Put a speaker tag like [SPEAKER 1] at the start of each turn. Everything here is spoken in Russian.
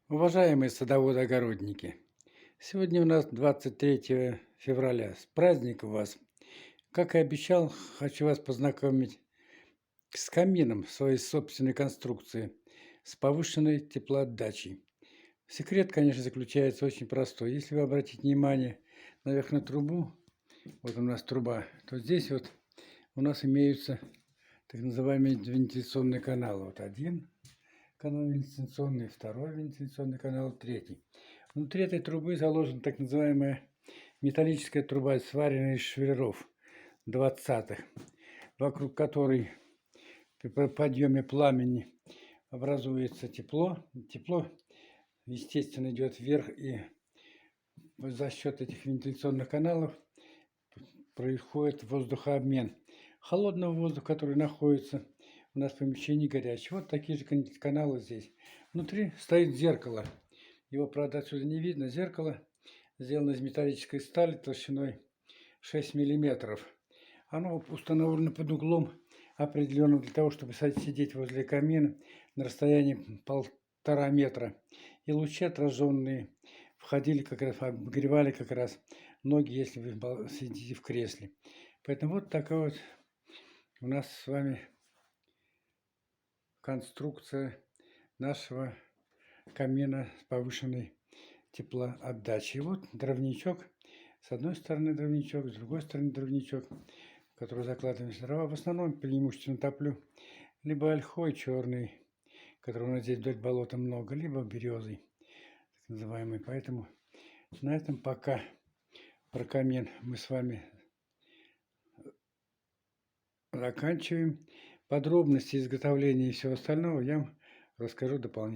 [SPEAKER 1] Уважаемые садоводы-огородники, сегодня у нас 23 февраля. С праздником вас! Как и обещал, хочу вас познакомить с камином своей собственной конструкции с повышенной теплоотдачей. Секрет, конечно, заключается очень простой. Если вы обратите внимание на верхнюю трубу, вот у нас труба, то здесь вот у нас имеются так называемые вентиляционные каналы. Вот один канал вентиляционный, второй вентиляционный канал, третий. Внутри этой трубы заложена так называемая металлическая труба, сваренная из швеллеров 20-х, вокруг которой при подъеме пламени образуется тепло. Тепло, естественно, идет вверх, и за счет этих вентиляционных каналов происходит воздухообмен холодного воздуха, который находится у нас в помещении, горячий. Вот такие же каналы здесь. Внутри стоит зеркало. Его, правда, отсюда не видно. Зеркало сделано из металлической стали толщиной 6 миллиметров. Оно установлено под углом определенным для того, чтобы сидеть возле камина на расстоянии 1,5 метра. И лучи отраженные входили как раз, обогревали как раз ноги, если вы сидите в кресле. Поэтому вот такая вот у нас с вами конструкция нашего камина с повышенной теплоотдачей. Вот дровничок. С одной стороны дровничок, с другой стороны дровничок, в который закладываем дрова. В основном преимущественно топлю либо ольхой черный, который у нас здесь вдоль болота много, либо березой, так называемый. Поэтому на этом пока про камин мы с вами заканчиваем. Подробности изготовления и всего остального я вам расскажу дополнительно.